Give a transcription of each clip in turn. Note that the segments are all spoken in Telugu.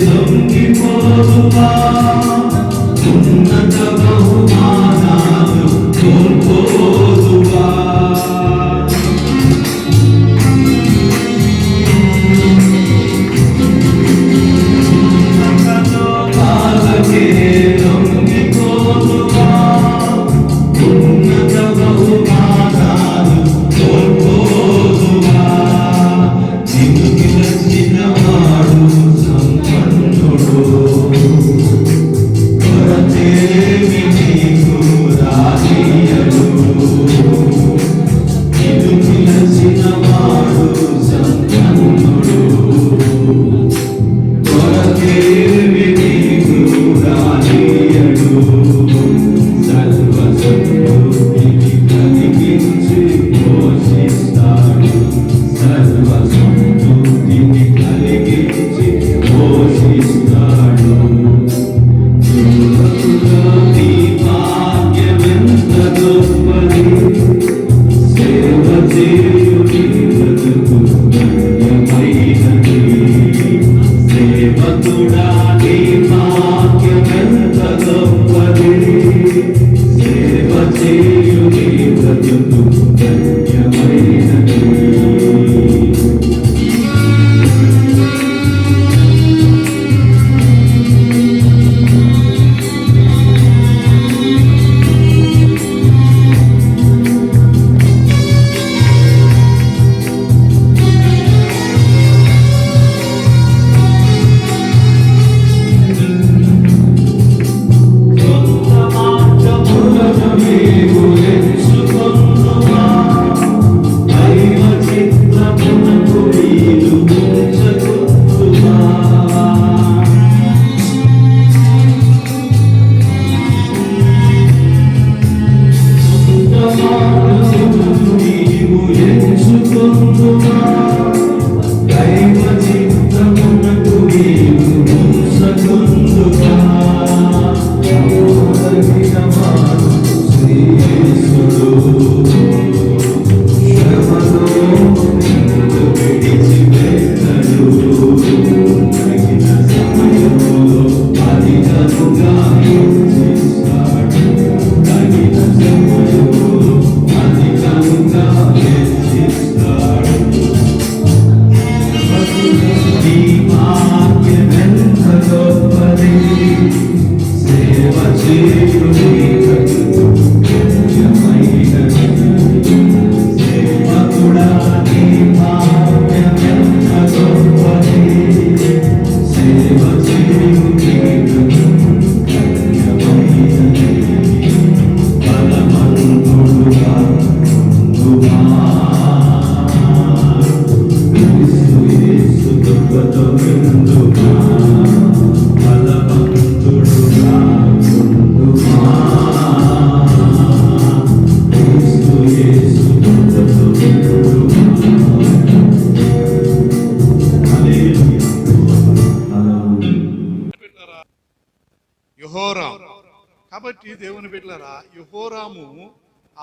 లొంగిపోదువా, ఉన్నత బహుమానాలు కోల్పోదువా. లోకాలకే లొంగిపోదువా, ఉన్నత బహుమానాలు కోల్పోదువా. నిన్ను పిలిచినవాడు సంపన్నుడు, కొరతేమి నీకు రానీయడు. నిన్ను పిలిచినవాడు సంపన్నుడు, కొరతేమి నీకు రానీయడు. సర్వసంపూర్తిని కలిగించి పోషిస్తాడు, సర్వసంపూర్తిని కలిగించి పోషిస్తాడు. నీ భాగ్యమెంత గొప్పది, సేవ చేయుని బ్రతుకు ధన్యమైనది. సేవకుడా నీ భాగ్యమెంత గొప్పది, సేవ చేయుని బ్రతుకు ధన్యమైనది. సొంత మార్గములను నీవు ఎంచుకొనుమా, దైవ చిత్తమునకు నీవు ఉంచకొనుమా. సొంత మార్గములను నీవు ఎంచుకొనుమా, దైవ చిత్తమునకు నీవు ఉంచకొనుమా. ఓదగినవాడు శ్రీయేసుడు, శ్రమలో నిన్ను విడిచిపెట్టడు. తగిన సమయములో అధికముగా హెచ్చిస్తాడు, తగిన సమయములో అధికముగా హెచ్చిస్తాడు. నీ భాగ్యమెంత గొప్పది, సేవ చేయుని బ్రతుకు ధన్యమైనది. సేవకుడా నీ భాగ్యమెంత గొప్పది, సేవ చేయుని బ్రతుకు ధన్యమైనది. బలవంతుడుగా ఉండుమా, క్రీస్తు యేసు కృపతో నిండుమా. బలవంతుడుగా ఉండుమా, క్రీస్తు యేసు కృపతో నిండుమా. హల్లెలూయా, హల్లెలూయా. యెహోరాము. కాబట్టి దేవుని బిడ్డలారా, యెహోరాము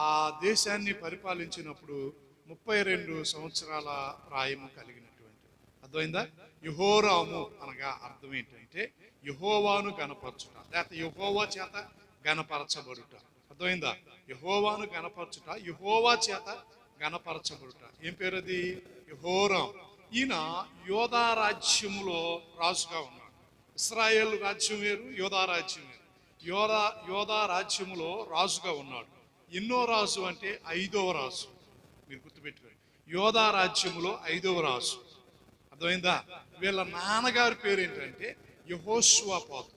ఆ దేశాన్ని పరిపాలించినప్పుడు 32 సంవత్సరాల ప్రాయము కలిగినటువంటి. అర్థమైందా? యెహోరాము అనగా అర్థం ఏంటంటే యెహోవాను గణపరచుట, లేకపోతే యెహోవా చేత గణపరచబడుట. అర్థమైందా? యెహోవాను గణపరచుట, యెహోవా చేత గణపరచబడుట. ఏం పేరు అది? యెహోరాము. ఈయన యోధా రాజ్యములో రాజుగా ఉన్నాడు. ఇశ్రాయేలు రాజ్యం వేరు, యోధా రాజ్యం వేరు. యోధా రాజ్యములో రాజుగా ఉన్నాడు. ఎన్నో రాజు అంటే 5వ రాజు. మీరు గుర్తుపెట్టుకోండి, యోధా రాజ్యములో 5వ రాజు. అర్థమైందా? వీళ్ళ నాన్నగారి పేరు ఏంటంటే యెహోషువపాతు.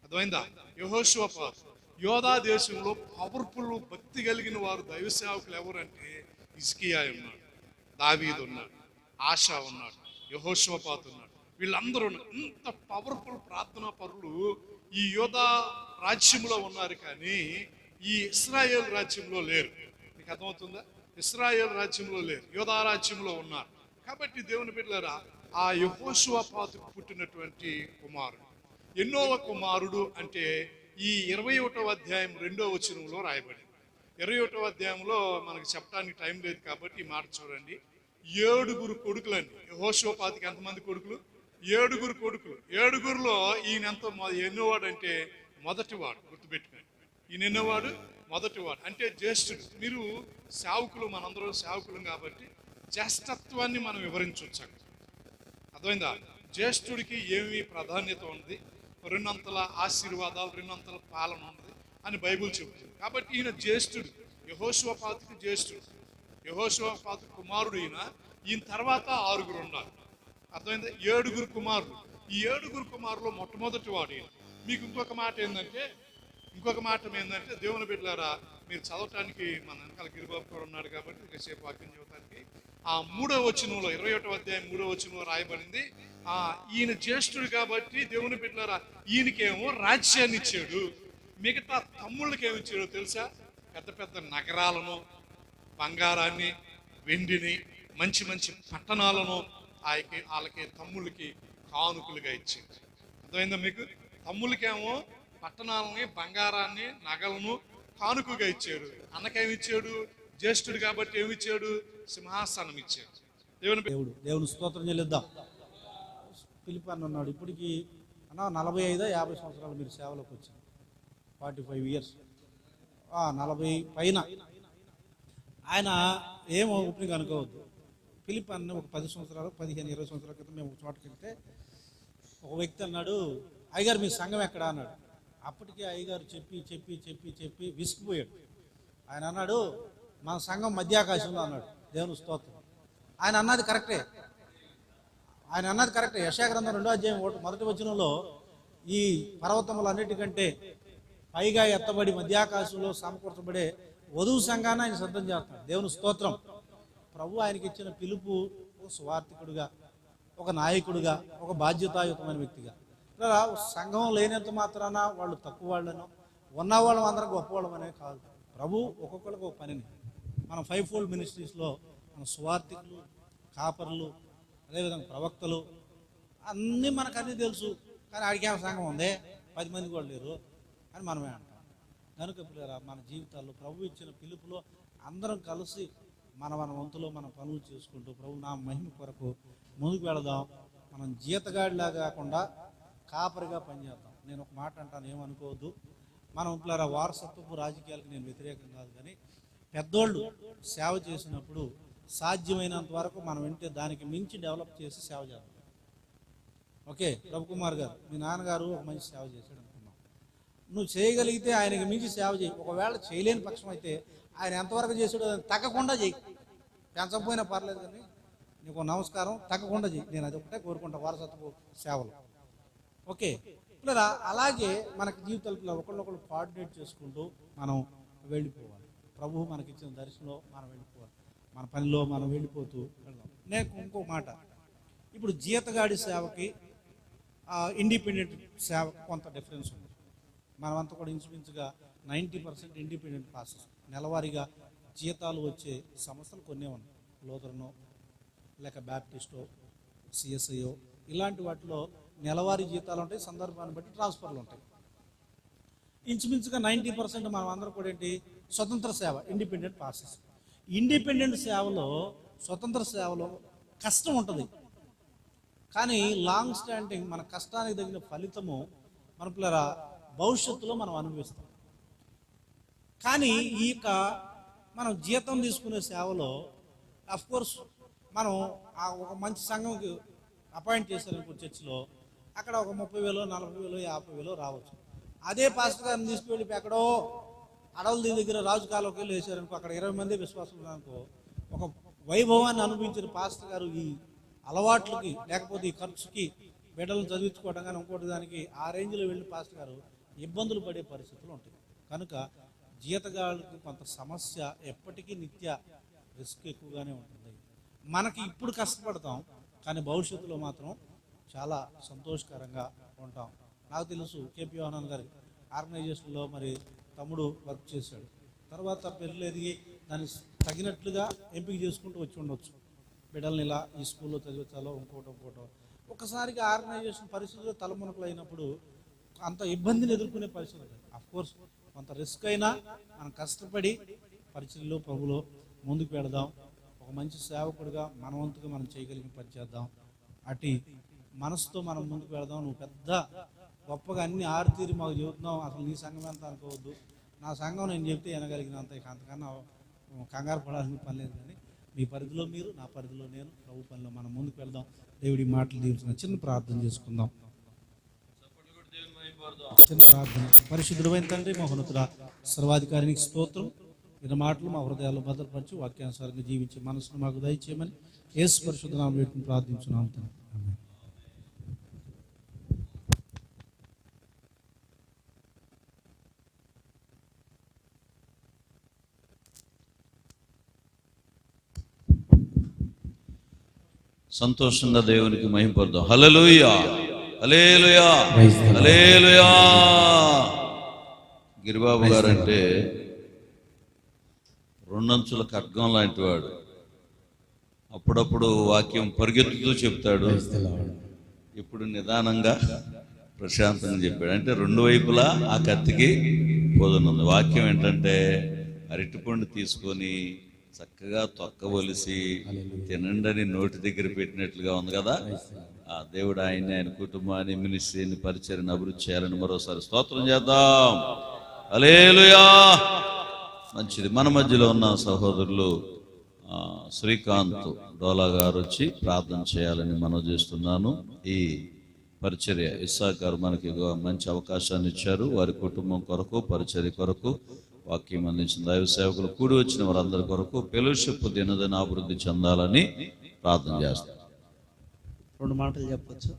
అర్థమైందా? యెహోషువపాతు. యోధా దేశంలో పవర్ఫుల్ భక్తి కలిగిన వారు దైవ సేవకులు ఎవరంటే హిజ్కియా ఉన్నాడు, దావీదు ఉన్నాడు, ఆషా ఉన్నాడు, యెహోషువపాతు ఉన్నాడు. వీళ్ళందరూ ఇంత పవర్ఫుల్ ప్రార్థనా పరులు ఈ యోధా రాజ్యంలో ఉన్నారు, కానీ ఈ ఇశ్రాయేల్ రాజ్యంలో లేరు. మీకు అర్థమవుతుందా? ఇశ్రాయేల్ రాజ్యంలో లేరు, యోధా రాజ్యంలో ఉన్నారు. కాబట్టి దేవుని బిడ్డలారా, ఆ యెహోషువపాతుకు పుట్టినటువంటి కుమారుడు ఎన్నోవ కుమారుడు అంటే ఈ 21వ అధ్యాయం 2వ వచనంలో రాయబడింది. 21వ అధ్యాయంలో మనకు చెప్పడానికి టైం లేదు కాబట్టి ఈ మాట చూడండి. 7 కొడుకులండి. యెహోషువపాతుకి ఎంతమంది కొడుకులు? 7 కొడుకులు. 7లో ఈయన ఎంత ఎన్నోవాడు అంటే మొదటివాడు. గుర్తుపెట్టుకోండి, ఈయన ఎన్నోవాడు? మొదటివాడు అంటే జ్యేష్ఠుడు. మీరు సేవకులు, మనందరం సేవకులం కాబట్టి జ్యేష్ఠత్వాన్ని మనం వివరించవచ్చు. అర్థమైందా? జ్యేష్ఠుడికి ఏమి ప్రాధాన్యత ఉంది, 2 అంతల ఆశీర్వాదాలు, 2 అంతల పాలన ఉంది అని బైబిల్ చెబుతుంది. కాబట్టి ఈయన జ్యేష్ఠుడు, యెహోషువపాతుకి జ్యేష్ఠుడు, యెహోషువపాతు కుమారుడు ఈయన తర్వాత 6 ఉన్నారు. అర్థమైందా? 7 కుమారులు. ఈ 7 కుమారులు మొట్టమొదటి వాడు ఈయన. మీకు ఇంకొక మాట ఏంటంటే దేవుని బిడ్డలారా, మీరు చదవటానికి మన వెనకాల గిరిబాబు కూడా ఉన్నాడు కాబట్టి ఇకసేపు వాక్యం చదవటానికి ఆ 3వ వచనంలో 21వ అధ్యాయం 3వ వచనంలో రాయబడింది, ఈయన జ్యేష్ఠుడు కాబట్టి దేవుని బిడ్డలారా ఈయనకేమో రాజ్యాన్ని ఇచ్చాడు. మిగతా తమ్ముళ్ళకి ఏమి ఇచ్చాడో తెలుసా? పెద్ద పెద్ద నగరాలను, బంగారాన్ని, వెండిని, మంచి మంచి పట్టణాలను వాళ్ళకి తమ్ముళ్ళకి కానుకలుగా ఇచ్చింది. అర్థమైందా మీకు? తమ్ముళ్ళకేమో పట్టణాలని, బంగారాన్ని, నగలను కానుకగా ఇచ్చాడు. అన్నకేమి ఇచ్చాడు? జ్యేష్ఠుడు కాబట్టి ఏమి ఇచ్చాడు? సింహాసనం ఇచ్చాడు. దేవుని స్తోత్రం చెల్లిద్దాం. పిలిపి అన్న ఉన్నాడు. ఇప్పటికి అన్న 45-50 సంవత్సరాలు మీరు సేవలోకి వచ్చారు. 45 years, 40 పైన. ఆయన ఏమో ఓపెనింగ్ అనుకోవద్దు. పిలిపి అన్న ఒక 10 సంవత్సరాలు, 15-20 సంవత్సరాల క్రితం మేము ఒక చోటకి వెళ్తే ఒక వ్యక్తి అన్నాడు, అయ్యగారు మీ సంఘం ఎక్కడా అన్నాడు. అప్పటికే అయ్యగారు చెప్పి చెప్పి చెప్పి చెప్పి విసిగిపోయాడు. ఆయన అన్నాడు, మన సంఘం మధ్యాకాశంలో అన్నాడు. దేవుని స్తోత్రం. ఆయన అన్నది కరెక్టే. యెషయా గ్రంథం 2వ అధ్యాయం 1వ వచనంలో ఈ పర్వతములన్నిటికంటే పైగా ఎత్తబడి మధ్యాకాశంలో సమకూర్చబడే వధువు సంఘాన్ని ఆయన సిద్ధం చేస్తున్నాడు. దేవుని స్తోత్రం. ప్రభు ఆయనకి ఇచ్చిన పిలుపు ఒక సువార్థికుడుగా, ఒక నాయకుడిగా, ఒక బాధ్యతాయుతమైన వ్యక్తిగా. సంఘం లేనంత మాత్రాన వాళ్ళు తక్కువ వాళ్ళను, ఉన్నవాళ్ళం అందరం గొప్పవాళ్ళం అనేది కాదు. ప్రభు ఒక్కొక్కరికి ఒక పనిని మన 5-fold మినిస్ట్రీస్లో మన సువార్థికులు, కాపర్లు, అదేవిధంగా ప్రవక్తలు అన్నీ మనకన్నీ తెలుసు. కానీ ఆడికి ఏమైనా సంఘం ఉందే, 10 మంది కూడా లేరు అని మనమే అంటాం. కనుక పిల్లరా, మన జీవితాల్లో ప్రభు ఇచ్చిన పిలుపులో అందరం కలిసి మన వంతులో మన పనులు చేసుకుంటూ ప్రభు నా మహిమ కొరకు ముందుకు వెళదాం. మనం జీతగాడిలా కాకుండా కాపరిగా పనిచేద్దాం. నేను ఒక మాట అంటాను, ఏమనుకోవద్దు. మనం పిల్లరా, వారసత్వపు రాజకీయాలకు నేను వ్యతిరేకం కాదు, కానీ పెద్దోళ్ళు సేవ చేసినప్పుడు సాధ్యమైనంత వరకు మనం వింటే దానికి మించి డెవలప్ చేసి సేవ చేద్దాం. ఓకే, రవికుమార్ గారు, మీ నాన్నగారు ఒక మంచి సేవ చేశాడు అనుకున్నాం. నువ్వు చేయగలిగితే ఆయనకి మించి సేవ చేయి. ఒకవేళ చేయలేని పక్షం అయితే ఆయన ఎంతవరకు చేసాడో తగ్గకుండా చేయి. పెంచకపోయినా పర్లేదు, కానీ నీకు నమస్కారం, తగ్గకుండా చేయి. నేను అది ఒకటే కోరుకుంటా వారసత్వపు సేవలు. ఓకే పిల్లరా, అలాగే మనకి జీవితాలు ఒకళ్ళొకళ్ళు కోఆర్డినేట్ చేసుకుంటూ మనం వెళ్ళిపోవాలి. ప్రభువు మనకిచ్చిన దర్శనంలో మనం వెళ్ళిపోవాలి, మన పనిలో మనం వెళ్ళిపోతూ వెళ్దాం. నేను ఇంకో మాట, ఇప్పుడు జీతగాడి సేవకి ఇండిపెండెంట్ సేవకి కొంత డిఫరెన్స్ ఉంది. మనమంతా కూడా ఇంచుమించుగా 90% ఇండిపెండెంట్ పాస్టర్స్. నెలవారీగా జీతాలు వచ్చే సంస్థలు కొన్నే ఉన్నాయి. లూథరనో లేక బ్యాప్టిస్టో, సిఎస్ఐఓ ఇలాంటి వాటిలో నెలవారీ జీతాలు ఉంటాయి, సందర్భాన్ని బట్టి ట్రాన్స్ఫర్లు ఉంటాయి. ఇంచుమించుగా 90% మనం అందరం కూడా ఏంటి, స్వతంత్ర సేవ, ఇండిపెండెంట్ పాస్టర్స్. ఇండిపెండెంట్ సేవలో, స్వతంత్ర సేవలో కష్టం ఉంటుంది, కానీ లాంగ్ స్టాండింగ్ మన కష్టానికి తగిన ఫలితము మన పిల్లల భవిష్యత్తులో మనం అనుభవిస్తాం. కానీ ఈ మనం జీతం తీసుకునే సేవలో అఫ్కోర్స్ మనం ఒక మంచి సంఘంకి అపాయింట్ చేశారనుకో చర్చిలో, అక్కడ ఒక 30,000, 40,000, 50,000 రావచ్చు. అదే పాస్టర్ గారిని తీసుకువెళ్ళి ఎక్కడో అడవుల దగ్గర రాజు కాలువకి వెళ్ళి వేసారనుకో, అక్కడ 20 మంది విశ్వాసులు ఉన్నారనుకో, ఒక వైభవాన్ని అనుభవించిన పాస్టర్ గారు ఈ అలవాట్లకి లేకపోతే ఈ ఖర్చుకి బిడ్డలను చదివించుకోవడం కానీ ఇంకోటి దానికి ఆ రేంజ్లో వెళ్ళి పాస్టర్ గారు ఇబ్బందులు పడే పరిస్థితులు ఉంటాయి. కనుక జీతగాళ్ళకి కొంత సమస్య ఎప్పటికీ నిత్య రిస్క్ ఎక్కువగానే ఉంటుంది. మనకి ఇప్పుడు కష్టపడతాం, కానీ భవిష్యత్తులో మాత్రం చాలా సంతోషకరంగా ఉంటాం. నాకు తెలుసు కేపీ ఆనంద్ గారి ఆర్గనైజేషన్లో మరి తమ్ముడు వర్క్ చేశాడు. తర్వాత పెళ్ళి ఎదిగి దాన్ని తగినట్లుగా ఎంపిక చేసుకుంటూ వచ్చి ఉండొచ్చు. బిడ్డల్ని ఇలా ఈ స్కూల్లో చదివించాలో ఇంకోటో ఒకసారిగా ఆర్గనైజేషన్ పరిస్థితుల్లో తలమునకలు అయినప్పుడు అంత ఇబ్బందిని ఎదుర్కొనే పరిస్థితులు. అఫ్కోర్స్ కొంత రిస్క్ అయినా మనం కష్టపడి పరిచయంలో ప్రభులో ముందుకు వెళదాం. ఒక మంచి సేవకుడిగా మన వంతుగా మనం చేయగలిగిన పని చేద్దాం. అటు మనసుతో మనం ముందుకు వెళదాం. నువ్వు పెద్ద గొప్పగా అన్ని ఆరితీరి మాకు చెబుతున్నావు, అసలు నీ సంఘం ఎంత అనుకోవద్దు, నా సంఘం నేను చెప్తే వినగలిగినంత, ఇక అంతకన్నా కంగారు పడాల్సిన పని లేదు. కానీ మీ పరిధిలో మీరు, నా పరిధిలో నేను, ప్రభు పనిలో మనం ముందుకు వెళ్దాం. దేవుడి మాటలు దీవించిన చిన్న ప్రార్థన చేసుకుందాం. చిన్న ప్రార్థన. పరిశుద్ధుడైన తండ్రి, మహోన్నతుడా, సర్వాధికారికి స్తోత్రం. విన్న మాటలు మా హృదయాల్లో భద్రపరచు, వాక్యానుసారంగా జీవించే మనసును మాకు దయచేయమని యేసు పరిశుద్ధ నామములో వేడుకొని ప్రార్థించున్నాము తండ్రి. ఆమేన్. సంతోషంగా దేవునికి మహిమపడదాం. హల్లెలూయా, హల్లెలూయా, హల్లెలూయా. గిరిబాబు గారు అంటే రెండంచుల ఖడ్గం లాంటి వాడు. అప్పుడప్పుడు వాక్యం పరిగెత్తుతూ చెప్తాడు, ఇప్పుడు నిదానంగా ప్రశాంతంగా చెప్పాడు. అంటే రెండు వైపులా ఆ కత్తికి పోదనుంది. వాక్యం ఏంటంటే అరటిపండు తీసుకొని చక్కగా తొక్కవలిసి తినండని నోటి దగ్గర పెట్టినట్లుగా ఉంది కదా. ఆ దేవుడు ఆయన్ని, ఆయన కుటుంబాన్ని, మినిస్ట్రీని, పరిచర్ని అభివృద్ధి చేయాలని మరోసారి స్తోత్రం చేద్దాం. హల్లెలూయా. మంచిది. మన మధ్యలో ఉన్న సహోదరులు శ్రీకాంత్ డోలా గారు వచ్చి ప్రార్థన చేయాలని మనవి చేస్తున్నాను. ఈ పరిచర్య ఇస్సాక్ గారు మనకి మంచి అవకాశాన్ని ఇచ్చారు. వారి కుటుంబం కొరకు, పరిచర్య కొరకు, వాక్యం అందించిన దైవ సేవకులు, కూడి వచ్చిన వారందరి కొరకు ఫెలోషిప్ దినదిన అభివృద్ధి చెందాలని ప్రార్థన చేస్తారు. 2 మాటలు చెప్పచ్చు.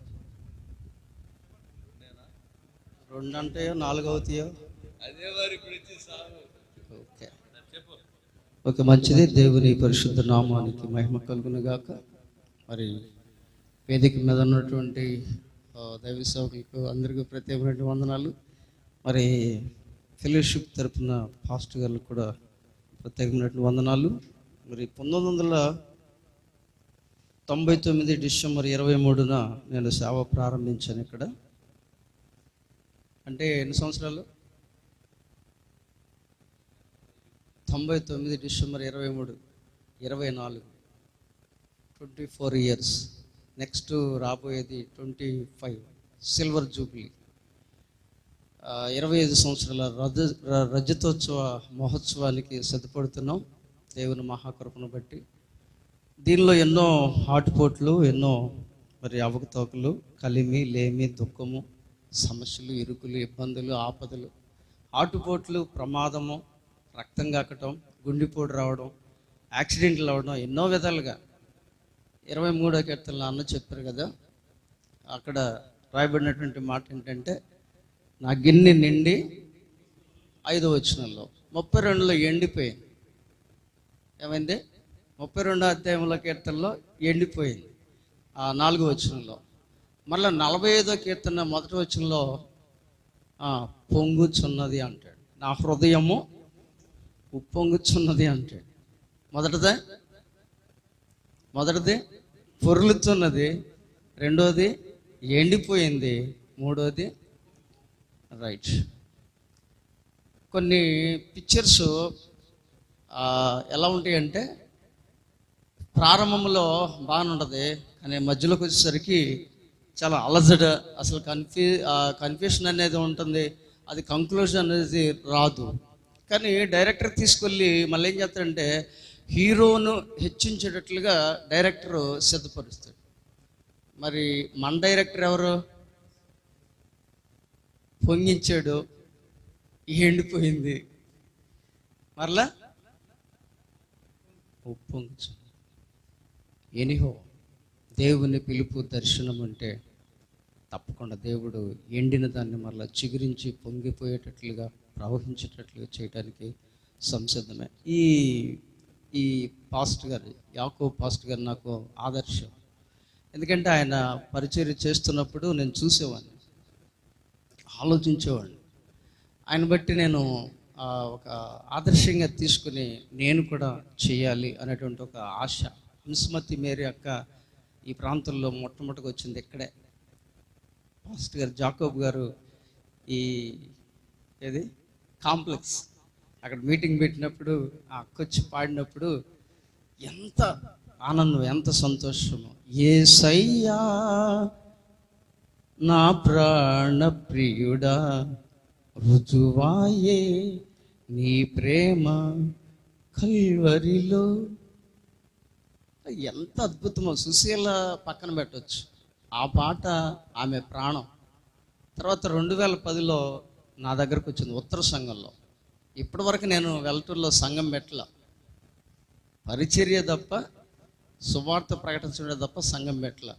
2 అంటే 4 అవుతాయో. ఓకే, మంచిది. దేవుని పరిశుద్ధ నామానికి మహిమ కలుగును గాక. మరి వేదిక మీద ఉన్నటువంటి దైవ సేవకులకు అందరికీ ప్రత్యేకమైన వందనాలు. మరి ఫెలోషిప్ తరపున పాస్టర్ గారికి కూడా ప్రత్యేకమైనటువంటి వందనాలు. మరి 1999 డిసెంబర్ 23న నేను సేవ ప్రారంభించాను ఇక్కడ. అంటే ఎన్ని సంవత్సరాలు? 99 డిసెంబర్ 23, 24, 24 ఇయర్స్. నెక్స్ట్ రాబోయేది 25 సిల్వర్ జూబ్లీ. 25 సంవత్సరాల రజతోత్సవ మహోత్సవానికి సిద్ధపడుతున్నాం దేవుని మహాకృపను బట్టి. దీనిలో ఎన్నో ఆటుపోట్లు, ఎన్నో మరి అవకతవకలు, కలిమి, లేమి, దుఃఖము, సమస్యలు, ఇరుకులు, ఇబ్బందులు, ఆపదలు, ఆటుపోట్లు, ప్రమాదము, రక్తం కాకటం, గుండెపోటు రావడం, యాక్సిడెంట్లు అవ్వడం, ఎన్నో విధాలుగా. 23వ కీర్తనలో అన్న చెప్పారు కదా, అక్కడ రాయబడినటువంటి మాట ఏంటంటే, నా గిన్నె నిండి 5వ వచనంలో, 32లో ఎండిపోయింది. ఏమైంది? 32వ అధ్యాయంలో కీర్తనలో ఎండిపోయింది 4వ వచనంలో. మళ్ళీ 45వ కీర్తన 1వ వచనంలో పొంగుచున్నది అంటాడు. నా హృదయము ఉప్పొంగుచున్నది అంటాడు. మొదటిది పొర్లుతున్నది, రెండోది ఎండిపోయింది, మూడోది రైట్. కొన్ని పిక్చర్స్ ఎలా ఉంటాయంటే, ప్రారంభంలో బాగానే ఉంటుంది, కానీ మధ్యలోకి వచ్చేసరికి చాలా అలజడ, అసలు కన్ఫ్యూషన్ అనేది ఉంటుంది, అది కంక్లూజన్ అనేది రాదు. కానీ డైరెక్టర్ తీసుకెళ్ళి మళ్ళీ ఏం చేస్తాడంటే, హీరోను హెచ్చించేటట్లుగా డైరెక్టర్ సిద్ధపరుస్తాడు. మరి మన డైరెక్టర్ ఎవరు? పొంగించాడు, ఎండిపోయింది, మరలా ఉప్పొంగు. ఎనిహో దేవుని పిలుపు, దర్శనం అంటే తప్పకుండా దేవుడు ఎండిన దాన్ని మరలా చిగురించి పొంగిపోయేటట్లుగా, ప్రవహించేటట్లుగా చేయడానికి సంసిద్ధమే. ఈ పాస్టర్ గారు, యాకోబు పాస్టర్ గారు నాకు ఆదర్శం. ఎందుకంటే ఆయన పరిచర్య చేస్తున్నప్పుడు నేను చూసేవాడిని, ఆలోచించేవాడిని. ఆయన బట్టి నేను ఒక ఆదర్శంగా తీసుకుని నేను కూడా చేయాలి అనేటువంటి ఒక ఆశ. ఇన్స్మతి మేరీ అక్క ఈ ప్రాంతంలో మొట్టమొదటిగా వచ్చింది ఇక్కడే. పాస్టర్ గారు జాకోబ్ గారు ఏది కాంప్లెక్స్ అక్కడ మీటింగ్ పెట్టినప్పుడు ఆ అక్క వచ్చి పాడినప్పుడు ఎంత ఆనందం, ఎంత సంతోషము. యేసయ్యా నా ప్రాణ ప్రియుడా రుజువాయే నీ ప్రేమ కల్వరిలో. ఎంత అద్భుతమో. సుశీల పక్కన పెట్టవచ్చు, ఆ పాట ఆమె ప్రాణం. తర్వాత 2010లో నా దగ్గరకు వచ్చింది ఉత్తర సంఘంలో. ఇప్పటి వరకు నేను వెల్టూరులో సంఘం పెట్టల, పరిచర్య తప్ప, సువార్త ప్రకటించడం తప్ప సంఘం పెట్టల.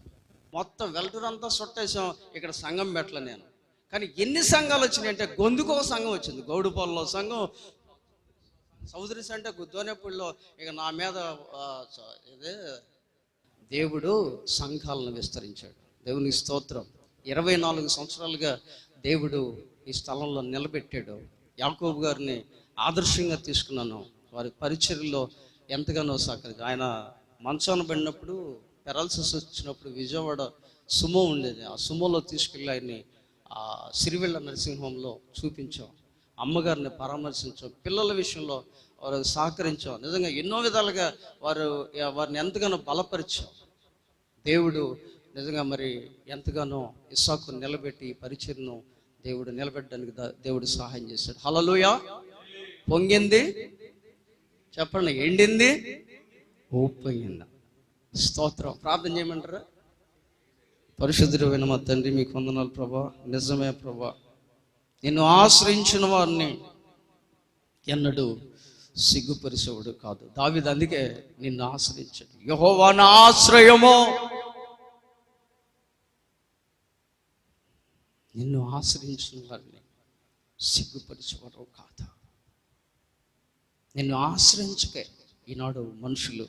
మొత్తం వెల్టూరు అంతా చుట్టేసాం, ఇక్కడ సంఘం పెట్టల నేను. కానీ ఎన్ని సంఘాలు వచ్చినాయి అంటే, గొంతుకు ఒక సంఘం వచ్చింది, గౌడుపాలలో సంఘం, సౌదరిస్ అంటే దోనేపూడిలో. ఇక నా మీద ఇదే దేవుడు సంఘాలను విస్తరించాడు. దేవునికి స్తోత్రం. 24 సంవత్సరాలుగా దేవుడు ఈ స్థలంలో నిలబెట్టాడు. యాకోబు గారిని ఆదర్శంగా తీసుకున్నాను. వారి పరిచర్యలో ఎంతగానో సహకరి. ఆయన మంచాన పడినప్పుడు, పెరాలసిస్ వచ్చినప్పుడు విజయవాడ సుమో ఉండేది, ఆ సుమోలో తీసుకెళ్ళి ఆయన్ని సిరివెళ్ళ నరసింహంలో చూపించాం. అమ్మగారిని పరామర్శించాం. పిల్లల విషయంలో వారు సహకరించాం. నిజంగా ఎన్నో విధాలుగా వారిని ఎంతగానో బలపరిచాం. దేవుడు నిజంగా మరి ఎంతగానో ఇస్సాకు నిలబెట్టి పరిచర్ను దేవుడు నిలబెట్టడానికి దేవుడు సహాయం చేశాడు. హల్లెలూయా. పొంగింది చెప్పండి, ఎండింది ఊపొంగింది. స్తోత్రం. ప్రార్థన చేయమంటారా? పరిశుద్ధుడైన మా తండ్రి, మీకు వందనాలు ప్రభా. నిజమే ప్రభా, నిన్ను ఆశ్రయించిన వారిని ఎన్నడూ సిగ్గుపరిచేవాడు కాదు. దావీదు అందుకే నిన్ను ఆశ్రయించాడు. యెహోవా నా ఆశ్రయము. నిన్ను ఆశ్రయించిన వారిని సిగ్గుపరిచేవాడు కాదు. నిన్ను ఆశ్రయించకే ఈనాడు మనుషులు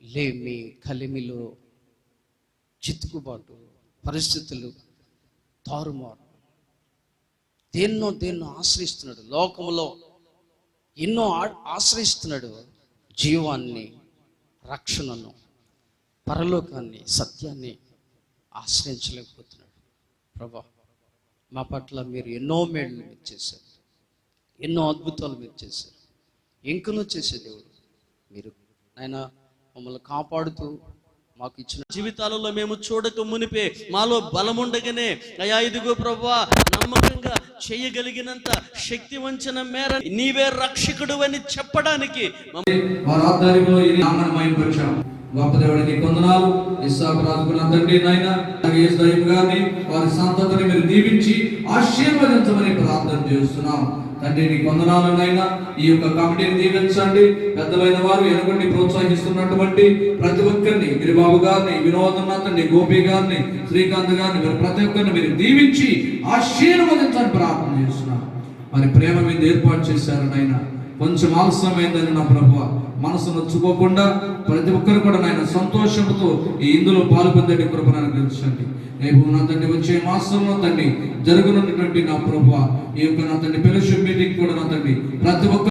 లేమి, కలిమిలో, చితుకుబాటు, పరిస్థితులు, తారుమారు, దేన్నో ఆశ్రయిస్తున్నాడు. లోకంలో ఎన్నో ఆశ్రయిస్తున్నాడు. జీవాన్ని, రక్షణను, పరలోకాన్ని, సత్యాన్ని ఆశ్రయించలేకపోతున్నాడు. ప్రభా, మా పట్ల మీరు ఎన్నో మేళ్ళు మీరు చేశారు, ఎన్నో అద్భుతాలు మీరు చేశారు, ఇంకనూ చేసే దేవుడు మీరు. ఆయన మమ్మల్ని కాపాడుతూ మాకు ఇచ్చిన జీవితాలలో మేము చూడక మునిపే మాలో బలముండగానే, అయా ఇదిగో ప్రభువా, నమ్మకంగా చేయగలిగినంత శక్తి వంచన మేర నీవే రక్షకుడు అని చెప్పడానికి వారి ఆధ్వర్యంలో ఈ నామాన్ని మహిమపరిచాం. గొప్ప దేవుడికి వందనాలు. ఇస్సాకు రాజుకు నా తండ్రి నాయన యేసయ్య గారిని, వారి సంతతిని మీరు దీవించి ఆశీర్వదించమని ప్రార్థన చేస్తున్నాం. తండ్రి నీకు వందనాలు నాయన. ఈ యొక్క కమిటీని దీవించండి. పెద్దలైన వారు ఎనుగొండి ప్రోత్సహిస్తున్నటువంటి ప్రతి ఒక్కరిని, మీరు బాబు గారిని, వినోదనాథుని, గోపి గారిని, శ్రీకాంత్ గారిని, మీరు ప్రతి ఒక్కరిని మీరు దీవించి ఆశీర్వదించని ప్రార్థన చేస్తున్నాం. మరి ప్రేమ మీద ఏర్పాటు చేశారు నాయన. కొంచెం ఆలస్యమైందని నా ప్రభువా, మనసు నొచ్చుకోకుండా ప్రతి ఒక్కరు కూడా నాయన సంతోషంతో ఈ ఇందులో పాల్పొందే కృపను అనుగ్రహించండి. రేపు నా తండ్రి వచ్చే మాసంలో తండ్రి జరుగుతున్నటువంటి నా ప్రభువా, ఈ యొక్క నా తండ్రి ఫెలోషిప్ మీటింగ్ కూడా నా తండ్రి ప్రతి ఒక్క